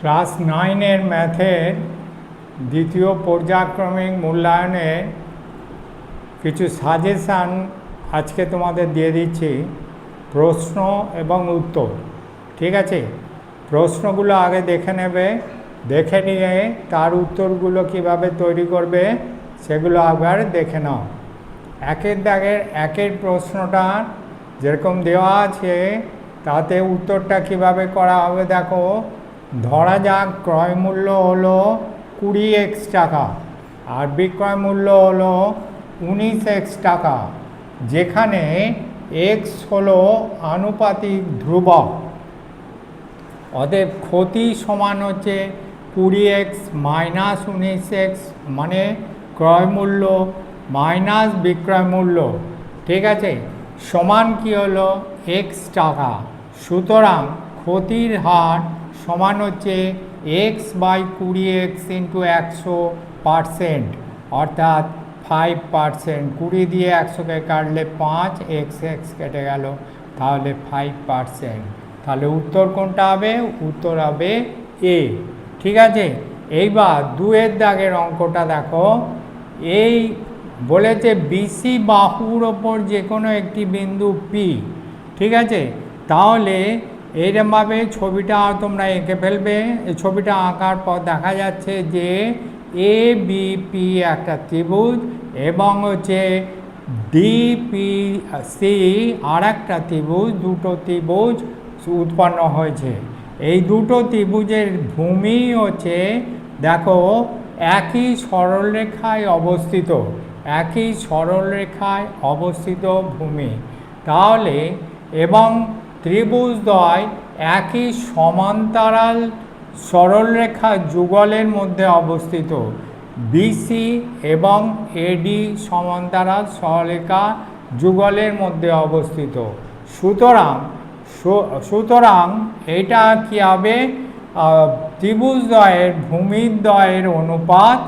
Class 9-এর ম্যাথের দ্বিতীয় পর্যায়ক্রমিক মূল্যায়নের কিছু সাজেশান আজকে তোমাদের দিয়ে দিচ্ছি, প্রশ্ন এবং উত্তর। ঠিক আছে, প্রশ্নগুলো আগে দেখে নেবে, দেখে নিয়ে তার উত্তরগুলো কিভাবে তৈরি করবে সেগুলো আবার দেখে নাও। একের দাগের একের প্রশ্নটা যেরকম দেওয়া আছে তাতে উত্তরটা কিভাবে করা হবে দেখো। ধরা যাক ক্রয় মূল্য হলো 20x টাকা আর বিক্রয় মূল্য হলো 19x টাকা, যেখানে x হলো আনুপাতিক ধ্রুবক। অতএব ক্ষতি সমান হচ্ছে 20x মাইনাস 19x, মানে ক্রয় মূল্য মাইনাস বিক্রয় মূল্য। ঠিক আছে, সমান কি হলো x টাকা। সুতরাং ক্ষতির হার সমান হচ্ছে x বাই 20x ইন্টু 100%, অর্থাৎ 5%। 20 দিয়ে 100কে কাটলে 5, x কেটে গেল, তাহলে 5%। তাহলে উত্তর কোনটা হবে? উত্তর হবে এ। ঠিক আছে, এইবার 2-এর দাগের অঙ্কটা দেখো। এই বলেছে বিসি বাহুর ওপর যে কোনো একটি বিন্দু পি। ঠিক আছে, তাহলে এইরকমভাবে ছবিটা তোমরা এঁকে ফেলবে। এই ছবিটা আঁকার পর দেখা যাচ্ছে যে এ বি পি একটা ত্রিভুজ এবং হচ্ছে ডিপি সি আর একটা ত্রিভুজ, দুটো ত্রিভুজ উৎপন্ন হয়েছে। এই দুটো ত্রিভুজের ভূমি হচ্ছে দেখো একই সরলরেখায় অবস্থিত, একই সরলরেখায় অবস্থিত ভূমি। তাহলে এবং ত্রিভুজদ্বয় একই সমান্তরাল সরলরেখা যুগলের মধ্যে অবস্থিত। বিসি এবং এডি সমান্তরাল সরলরেখা যুগলের মধ্যে অবস্থিত। সুতরাং এটা কি হবে? ত্রিভুজদ্বয়ের ভূমিদ্বয়ের অনুপাত,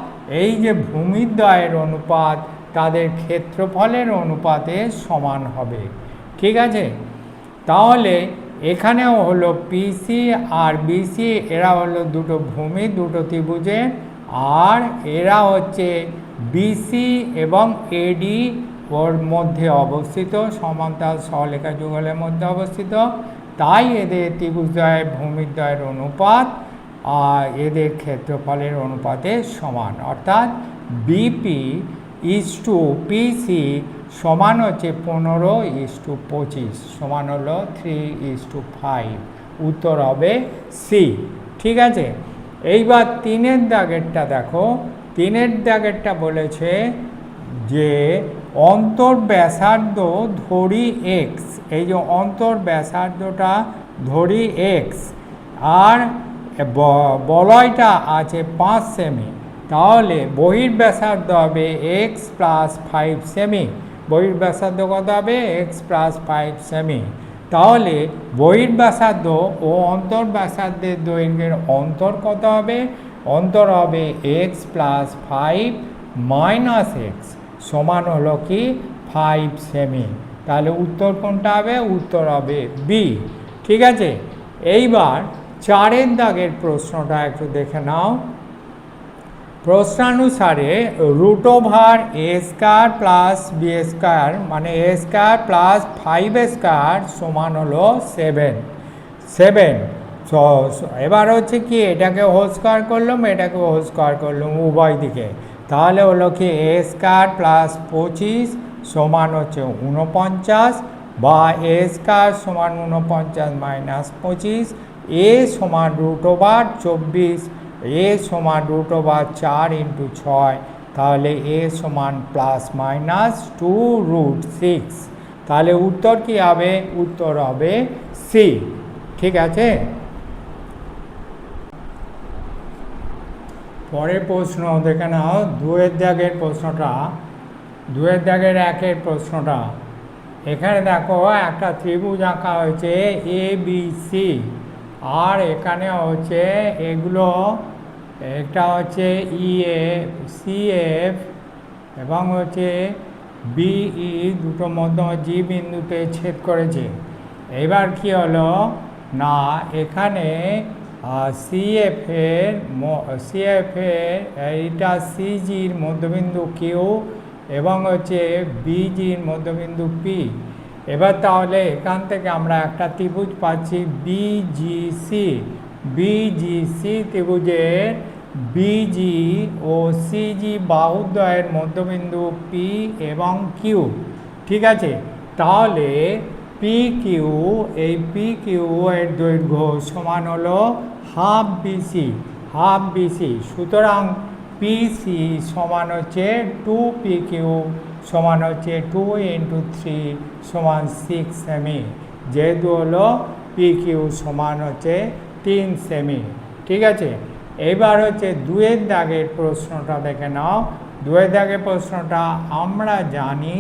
এই যে ভূমিদ্বয়ের অনুপাত তাদের ক্ষেত্রফলের অনুপাতে সমান হবে। ঠিক আছে, তাহলে এখানেও হলো পিসি আর বিসি, এরা হলো দুটো ভূমি দুটো ত্রিভুজের, আর এরা হচ্ছে বিসি এবং এডি ওর মধ্যে অবস্থিত, সমান্তরাল সরলরেখা যুগলের মধ্যে অবস্থিত। তাই এদের ত্রিভুজদ্বয়ের ভূমিদ্বয়ের অনুপাত আর এদের ক্ষেত্রফলের অনুপাতে সমান, অর্থাৎ বিপি ইজ টু পিসি সমান হচ্ছে 15:25, সমান হলো 3:5। উত্তর হবে সি। ঠিক আছে, এইবার 3-এর দাগেরটা দেখো। 3-এর দাগেরটা বলেছে যে অন্তর ব্যাসার্ধ ধরি এক্স, এই যে অন্তর ব্যাসার্ধটা ধরি এক্স আর বলয়টা আছে 5 সেমি, তাহলে বহির ব্যাসার্ধ হবে এক্স প্লাস 5 সেমি। বহির ব্যাসার্ধ কত হবে? X plus 5 semi. তাহলে বহির ব্যাসার্ধ ও অন্তর ব্যাসার্ধের দৈর্ঘ্যের অন্তর কত হবে? অন্তর হবে এক্স প্লাস 5 মাইনাস এক্স, সমান হলো কি 5 সেমি। তাহলে উত্তর কোনটা হবে? উত্তর হবে বি। ঠিক আছে, এইবার 4-এর দাগের প্রশ্নটা একটু দেখে নাও। প্রশ্নানুসারে root over a square plus B square মানে এ স্কয়ার প্লাস 5 স্কয়ার সমান হলো 7। এবার হচ্ছে কি এটাকে হোল স্কয়ার করলাম, এটাকে হোল স্কয়ার করলাম উভয় দিকে, তাহলে হলো কি এ স্কয়ার প্লাস 25 সমান হচ্ছে 49, বা এ স্কয়ার সমান 49 মাইনাস 25, এ সমান রুট ওভার 24, এ সমান রুট ওভার 4 × 6 তাহলে a সমান প্লাস মাইনাস 2√6। তাহলে উত্তর কি হবে? উত্তর হবে সি। ঠিক আছে, পরের প্রশ্ন দেখে নাও, 2-এর দাগের প্রশ্নটা, 2-এর দাগের 1-এর প্রশ্নটা। এখানে দেখো একটা ত্রিভুজ আঁকা হয়েছে এ বি সি, আর এখানে হচ্ছে এগুলো, একটা হচ্ছে ইএফ সিএফ এবং হচ্ছে বিই, দুটো মধ্যমজি বিন্দুতে ছেদ করেছে। এবার কি হলো না, এখানে সিএফের এইটা সিজির মধ্যবিন্দু কিউ এবং হচ্ছে বিজির মধ্যবিন্দু পি। এবার তাহলে এখান থেকে আমরা একটা ত্রিভুজ পাচ্ছি বিজিসি ত্রিভুজের বিজি ও সিজি বাহুদ্বয়ের মধ্যবিন্দু পি এবং কিউ। ঠিক আছে, তাহলে পি কিউ, এই পি কিউ এর দৈর্ঘ্য সমান হলো হাফ বিসি। সুতরাং পিসি সমান হচ্ছে 2 PQ সমান হচ্ছে 2 × 3 সমান 6 সেমি, যেহেতু হলো PQ সমান হচ্ছে 3 সেমি। ঠিক আছে, এবার হচ্ছে 2-এর দাগের প্রশ্নটা দেখে নাও। 2-এর দাগের প্রশ্নটা আমরা জানি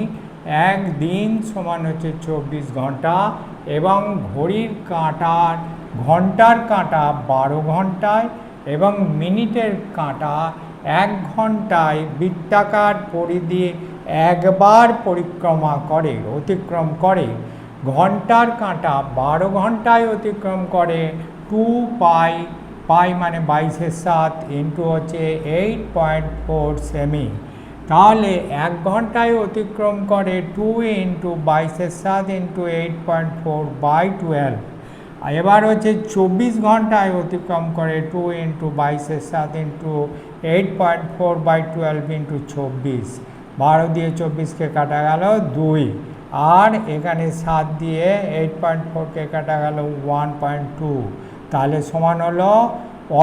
একদিন সমান হচ্ছে 24 ঘন্টা এবং ঘন্টার কাঁটা 12 ঘন্টায় এবং মিনিটের কাঁটা 1 ঘন্টায় বৃত্তাকার পরিধি একবার অতিক্রম করে। ঘন্টার কাঁটা 12 ঘন্টায় অতিক্রম করে 2 পাই মানে 22/7 ইন্টু হচ্ছে 8.4 সেমি। তাহলে 1 ঘন্টায় অতিক্রম করে 2 × 22/7 ইন্টু 8.4/12। এবার হচ্ছে 24 ঘন্টায় অতিক্রম করে 2 × 22/7 ইন্টু 8.4/12 ইন্টু 24। 12 দিয়ে 24কে কাটা গেল 2, আর এখানে 7 দিয়ে 8.4কে কাটা গেল 1.2। তাহলে সমান হলো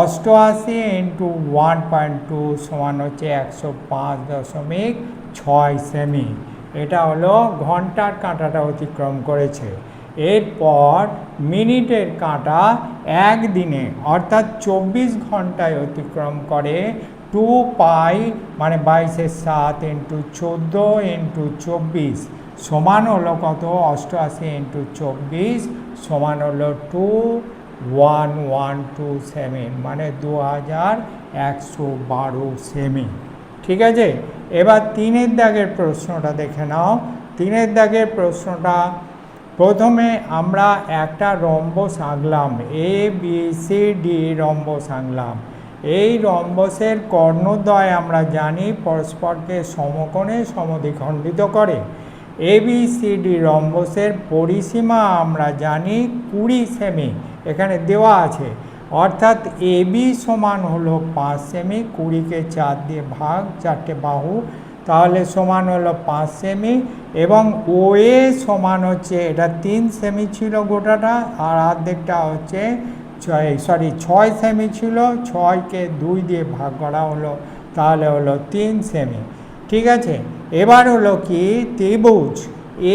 88 ইন্টু 1.2 সমান হচ্ছে 105.6 সেমি। এটা হলো ঘন্টার কাঁটাটা অতিক্রম করেছে। এরপর মিনিটের কাঁটা একদিনে অর্থাৎ 24 ঘন্টায় অতিক্রম করে 2 পাই মানে 22/7 ইন্টু 14 ইন্টু 24 সমান হলো কত? 88 ইন্টু 24 সমান হলো 2112 সেমি, মানে 2112 সেমি। ঠিক আছে, এবার 3-এর দাগের প্রশ্নটা দেখে নাও। 3-এর দাগের প্রশ্নটা, প্রথমে আমরা একটা রম্বস আঁকলাম, ABCD রম্বস আঁকলাম। এই রম্বসের কর্ণদ্বয় আমরা জানি পরস্পরকে সমকোণে সমদ্বিখণ্ডিত করে। ABCD রম্বসের পরিসীমা আমরা জানি 20 সেমি, এখানে দেওয়া আছে। অর্থাৎ AB সমান হলো 5 সেমি, 20কে 4 দিয়ে ভাগ, 4টে বাহু, তাহলে সমান হলো 5 সেমি। এবং OA সমান হচ্ছে, এটা 3 সেমি ছিল গোটাটা, আর অর্ধেকটা হচ্ছে 6 সেমি ছিল, 6কে 2 দিয়ে ভাগ করা হলো, তাহলে হলো 3 সেমি। ঠিক আছে, এবার হলো কি ত্রিভুজ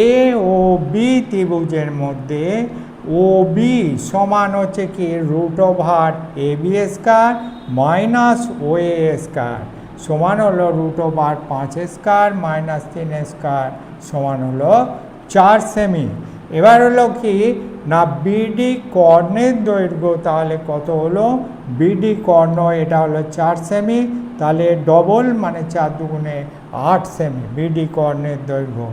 AOB ত্রিভুজের মধ্যে OB সমান হচ্ছে কি √AB² মাইনাস OA² সমান হলো √5² মাইনাস 3² সমান হলো 4 সেমি। এবার হলো কি না BD কর্ণের দৈর্ঘ্য তাহলে কত হলো? BD কর্ণ এটা হলো 4 সেমি, তাহলে ডবল মানে 4 দুগুণে 8 সেমি BD কর্ণের দৈর্ঘ্য।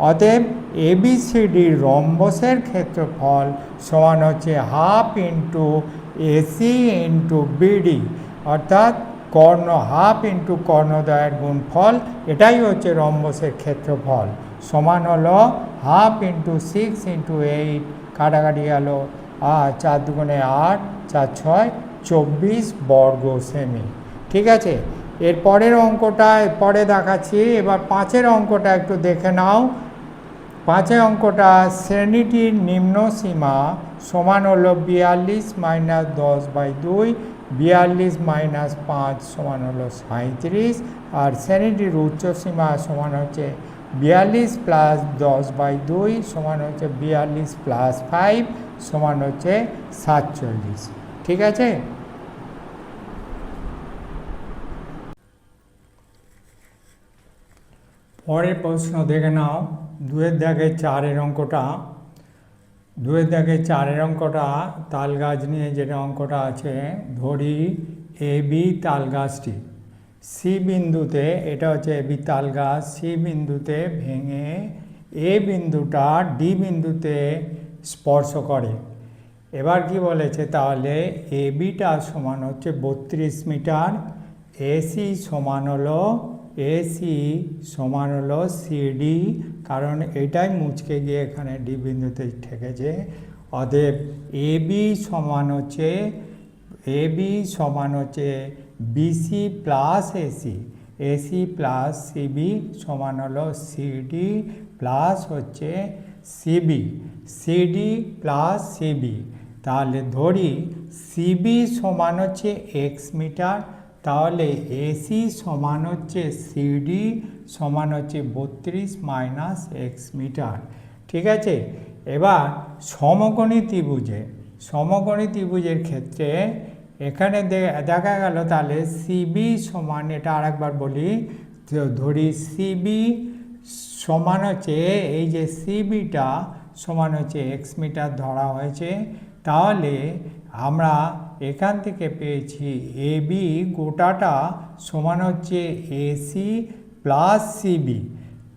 অতএব ABCD রম্বসের ক্ষেত্রফল সমান হচ্ছে half into AC into BD, অর্থাৎ কর্ণ হাফ ইন্টু কর্ণদ্বয়ের গুণফল, এটাই হচ্ছে রম্বসের ক্ষেত্রফল। সমান হলো হাফ ইন্টু 6 ইন্টু 8, কাটাকাটি গেল 4 দুগুণে 8, 4 6 24 বর্গ সেমি। ঠিক আছে, এর পরের অঙ্কটা পরে দেখাচ্ছি। এবার 5-এর অঙ্কটা একটু দেখে নাও। 5-এর অঙ্কটা, শ্রেণীটির নিম্ন সীমা সমান হলো 42 - 10/2 42 মাইনাস 5 সমান হলো 37, আর শ্রেণীটির উচ্চসীমা সমান হচ্ছে 42 প্লাস 10/2 সমান হচ্ছে 42 প্লাস 5 সমান হচ্ছে 47। ঠিক আছে। পরের প্রশ্ন দেখে নাও, 2-এর দাগে 4-এর অঙ্কটা। 2-এর দাগে 4-এর অঙ্কটা তাল গাছ নিয়ে যেটা অঙ্কটা আছে, ধরি এ বি তাল গাছটি সি বিন্দুতে, এটা হচ্ছে এ বি তাল গাছ, সি বিন্দুতে ভেঙে এ বিন্দুটা ডি বিন্দুতে স্পর্শ করে। এবার কি বলেছে, তাহলে এ বিটা সমান হচ্ছে 32 মিটার, এসি সমান হলো সিডি, কারণ এটাই মুচকে গিয়ে এখানে ডি বিন্দুতে ঠেকেছে। অতএব এ বি সমান হচ্ছে BC plus AC, AC plus CB সমান হলো সিডি প্লাস হচ্ছে সিডি প্লাস সিবি। তাহলে ধরি সিবি সমান হচ্ছে এক্স মিটার, তাহলে এসি সমান হচ্ছে সিডি সমান হচ্ছে 32 মাইনাস এক্স মিটার। ঠিক আছে। এবার সমকোণী ত্রিভুজের ক্ষেত্রে এখানে দেখা গেল, তাহলে সিবি সমান, এটা আরেকবার বলি, ধরি সিবি সমান হচ্ছে, এই যে সিবিটা সমান হচ্ছে এক্স মিটার ধরা হয়েছে, তাহলে আমরা এখান থেকে পেয়েছি এ বি গোটাটা সমান হচ্ছে এসি প্লাস সিবি।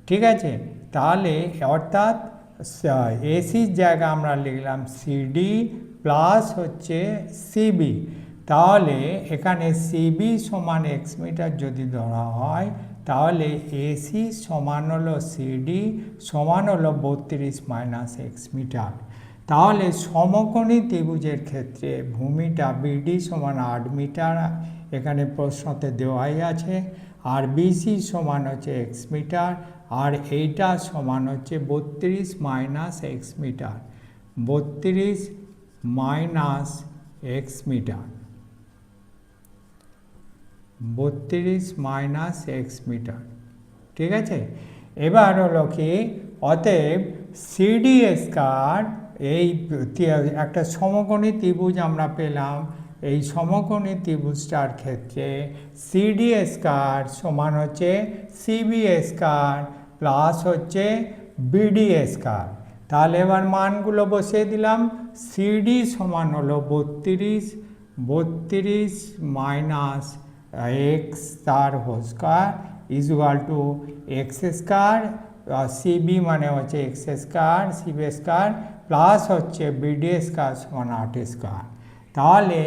ঠিক আছে। তাহলে অর্থাৎ এসির জায়গা আমরা লিখলাম সিডি প্লাস হচ্ছে সিবি। তাহলে এখানে সিবি সমান এক্স মিটার যদি ধরা হয়, তাহলে এসি সমান হলো সিডি সমান হলো 32 মাইনাস এক্স মিটার। তাহলে সমকোণী ত্রিভুজের ক্ষেত্রে ভূমিটা বিডি সমান 8 মিটার, এখানে প্রশ্নতে দেওয়াই আছে, আর বিসি সমান হচ্ছে এক্স মিটার, আর এইটা সমান হচ্ছে 32 minus x metre, 32 minus x metre, 32 minus x metre. ঠিক আছে। এবার হলো কি, অতএব সিডি স্কয়ার, এই একটা সমকোণী ত্রিভুজ আমরা পেলাম, এই সমকোণী ত্রিভুজটার ক্ষেত্রে সিডি স্কয়ার সমান হচ্ছে সিবি স্কয়ার প্লাস হচ্ছে বিডি স্কয়ার। তাহলে এবার মানগুলো বসিয়ে দিলাম, সিডি সমান হলো 32 মাইনাস এক্স তার whole square equal to x square, CB মানে হচ্ছে x square CB square plus হচ্ছে বিডি স্কয়ার সমান 8 স্কয়ার। তাহলে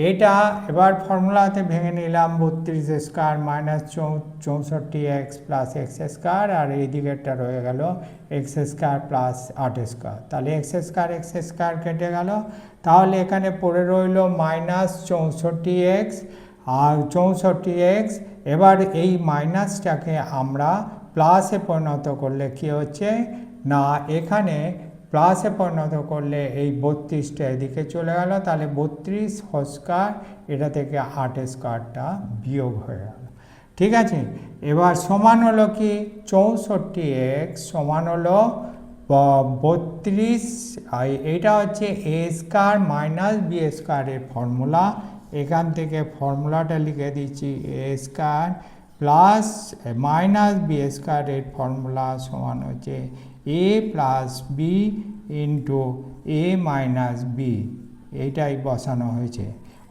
এটা এবার ফর্মুলাতে ভেঙে নিলাম, 32 square minus 64 x plus x square, আর এই দিকেরটা রয়ে গেল এক্স স্কয়ার প্লাস 8 স্কয়ার। তাহলে এক্স স্কয়ার কেটে গেল, তাহলে এখানে পড়ে রইল মাইনাস 64 এক্স আর 64 এক্স। এবার এই মাইনাসটাকে আমরা প্লাসে পরিণত করলে কি হচ্ছে না, এখানে প্লাসে পরিণত করলে এই 32টা এদিকে চলে গেল, তাহলে 32 হোল স্কয়ার, এটা থেকে 8 স্কয়ারটা বিয়োগ হয়ে গেল। ঠিক আছে। এবার সমান হলো কি, 64 এক্স সমান হলো 32, এটা হচ্ছে এ স্কয়ার মাইনাস বি স্কয়ারের ফর্মুলা, এখান থেকে ফর্মুলাটা লিখে দিচ্ছি, a square plus minus b স্কয়ারের ফর্মুলা সমান হচ্ছে a plus b into a minus b, এইটাই বসানো হয়েছে।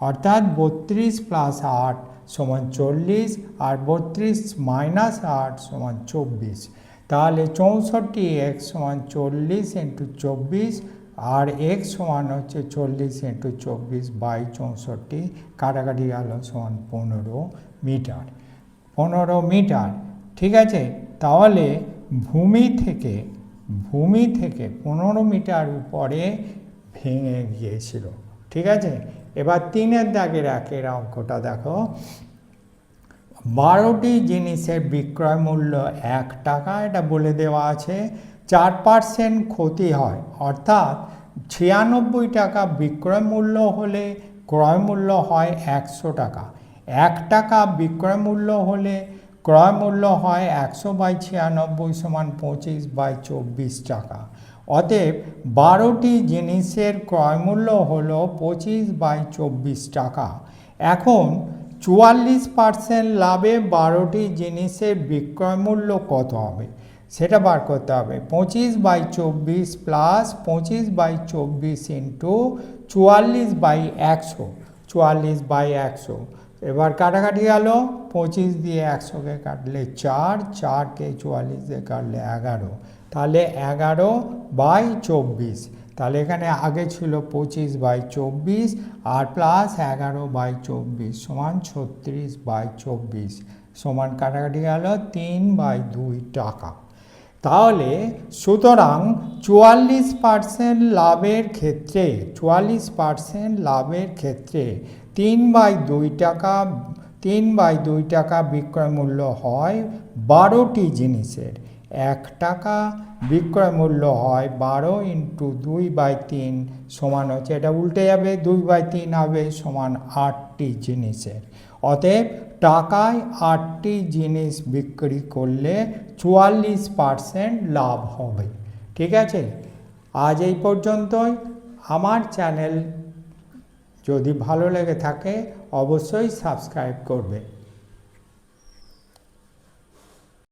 অর্থাৎ 32 প্লাস 8 সমান 40, আর 32 মাইনাস 8 সমান 24। তাহলে 64 এক্স সমান 40 ইন্টু 24, আর এক্স সমান হচ্ছে 40 ইন্টু 24 বাই 64, কাটাকাটি গেল সমান 15 মিটার, 15 মিটার। ঠিক আছে। তাহলে ভূমি থেকে 15 মিটার উপরে ভেঙে গিয়েছিল। ঠিক আছে। এবার 3-এর দাগের 1-এর অঙ্কটা দেখো, 12টি জিনিসের বিক্রয় মূল্য 1 টাকা, এটা বলে দেওয়া আছে, 4% ক্ষতি হয়, অর্থাৎ 96 টাকা বিক্রয় মূল্য হলে ক্রয় মূল্য হয় 100 টাকা। 1 টাকা বিক্রয় মূল্য হলে ক্রয় মূল্য হয় 100/96 সমান 25/24 টাকা। অতএব 12টি জিনিসের ক্রয় মূল্য হল 25/24 টাকা। এখন 44% লাভে 12টি জিনিসের বিক্রয় মূল্য কত হবে সেটা বার করতে হবে। 25/24 প্লাস 25/24 ইন্টু 44/100, 44/100। এবার কাটাকাটি গেল, 25 দিয়ে 100কে কাটলে 4, 4কে 44 দিয়ে কাটলে 11, তাহলে 11/24। তাহলে এখানে আগে ছিল 25/24 আর প্লাস 11/24 সমান 36/24 সমান কাটাকাটি গেল 3/2 টাকা। তাহলে সুতরাং 44% লাভের ক্ষেত্রে 44% লাভের ক্ষেত্রে 3/2 টাকা 3/2 টাকা বিক্রয় মূল্য হয় 12টি জিনিসের। 1 টাকা বিক্রয় মূল্য হয় 12 ইন্টু 2/3 সমান হচ্ছে, এটা উল্টে যাবে, 2/3 হবে সমান 8টি জিনিসের। অতএব টাকায় 8টি জিনিস বিক্রি করলে 44% লাভ হবে। ঠিক আছে, আজ এই পর্যন্তই। আমার চ্যানেল যদি ভালো লেগে থাকে অবশ্যই সাবস্ক্রাইব করবে।